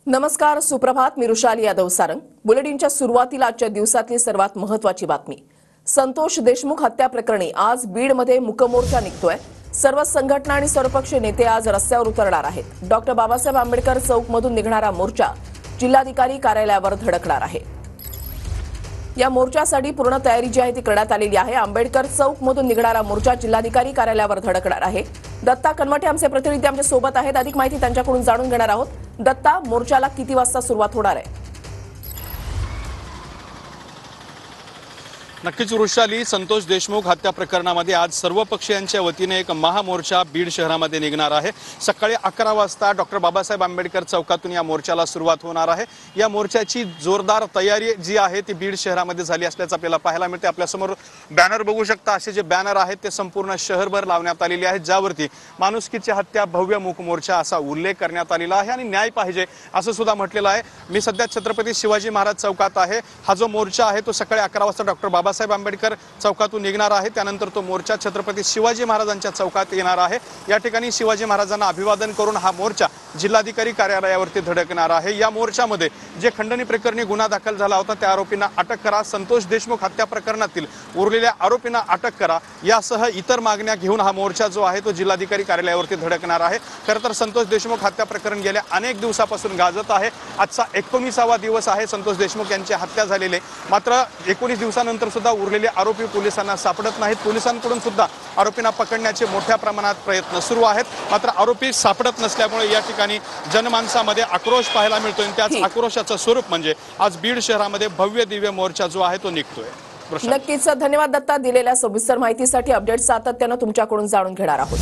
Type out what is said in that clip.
नमस्कार, सुप्रभात. मी रुशाली यादव सारंग. बुलेटिनच्या सुरुवातीला आजच्या दिवसातली सर्वात महत्त्वाची बातमी. संतोष देशमुख हत्या प्रकरणी आज बीडमध्ये मूकमोर्चा निघतोय. सर्व संघटना आणि सर्वपक्षीय नेते आज रस्त्यावर उतरणार आहेत. डॉक्टर बाबासाहेब आंबेडकर चौकमधून निघणारा मोर्चा जिल्हाधिकारी कार्यालयावर धडकणार आहे. या मोर्चासाठी पूर्ण तयारी जी आहे ती करण्यात आलेली आहे. आंबेडकर चौकमधून निघणारा मोर्चा जिल्हाधिकारी कार्यालयावर धडकणार आहे. दत्ता कनमटे आमचे प्रतिनिधी आमच्या सोबत आहेत. अधिक माहिती त्यांच्याकडून जाणून घेणार आहोत. दत्ता, मोर्चाला किती वाजता सुरुवात होणार आहे? नक्कीच वृषाली, संतोष देशमुख हत्या प्रकरणामध्ये आज सर्व पक्षीयांच्या वतीने एक महामोर्चा बीड शहरामध्ये निघणार आहे. सकाळी 11 वाजता डॉक्टर बाबासाहेब आंबेडकर चौकातून या मोर्चाला सुरुवात होणार आहे. या मोर्चाची जोरदार तयारी जी आहे ती बीड शहरामध्ये झाली असल्याचं आपल्याला पाहायला मिळते. आपल्यासमोर बॅनर बघू शकता. असे जे बॅनर आहेत ते संपूर्ण शहरभर लावण्यात आलेले आहेत, ज्यावरती माणुसकीची हत्या भव्य मूक मोर्चा असा उल्लेख करण्यात आलेला आहे आणि न्याय पाहिजे असं सुद्धा म्हटलेलं आहे. मी सध्या छत्रपती शिवाजी महाराज चौकात आहे. हा जो मोर्चा आहे तो सकाळी 11 वाजता डॉक्टर बाबासाहेब आंबेडकर चौकातून निघणार आहे. त्यानंतर तो मोर्चा छत्रपती शिवाजी महाराजांच्या चौकात येणार आहे. या ठिकाणी शिवाजी महाराजांना अभिवादन करून हा मोर्चा जिल्हाधिकारी कार्यालयावरती धडकणार आहे. या मोर्चामध्ये जे खंडणी प्रकरणी गुन्हा दाखल झाला होता त्या आरोपींना अटक करा, संतोष देशमुख हत्या प्रकरणातील उरलेल्या आरोपींना अटक करा, यासह इतर मागण्या घेऊन हा मोर्चा जो आहे तो जिल्हाधिकारी कार्यालयावरती धडकणार आहे. खरं तर संतोष देशमुख हत्या प्रकरण गेल्या अनेक दिवसापासून गाजत आहे. आजचा 19वा दिवस आहे संतोष देशमुख यांची हत्या झालेली. मात्र 19 दिवसानंतर सुद्धा उरलेले आरोपी पोलिसांना सापडत नाहीत. पोलिसांकडून सुद्धा आरोपींना पकडण्याचे मोठ्या प्रमाणात प्रयत्न सुरू आहेत. मात्र आरोपी सापडत नसल्यामुळे या ठिकाणी जनमानसामध्ये आक्रोश पाहायला मिळतोय. त्याच आक्रोशाचं स्वरूप म्हणजे आज बीड शहरामध्ये भव्य दिव्य मोर्चा जो आहे तो निघतोय. नक्कीच धन्यवाद दत्ता. दिलेल्या सविस्तर माहितीसाठी. अपडेट सातत्यानं तुमच्याकडून जाणून घेणार आहोत.